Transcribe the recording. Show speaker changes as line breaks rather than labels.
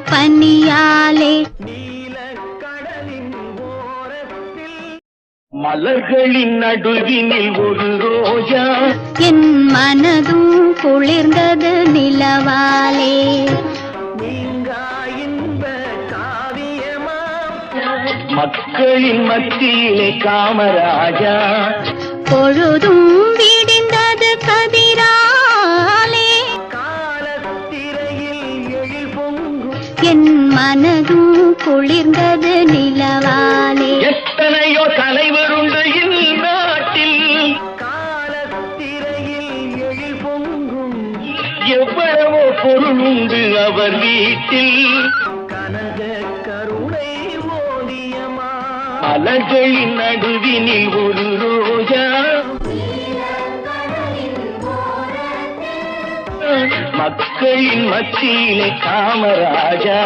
பனியாலே
மலர்களின் நடுவினில் ஒரு ரோஜா
என் மனதும் குளிர்ந்தது நிலவாலே
மக்களின் மத்தியிலே காமராஜா
பொழுதும் விடிந்தது கதிராலே
காலத்திரையில் எழில் பொங்கும்
என் மனதும் குளிர்ந்தது நிலவாலே
எத்தனையோ தலைவருண்டு இந்நாட்டில் காலத்திரையில் எழில் பொங்கும் எவ்வளவோ பொருளுண்டு அவர் வீட்டில் கனக கருணை ஓவியமா மலர்களின் நடுவினில் ஒரு ரோஜா மக்களின் மத்தியிலே காமராஜா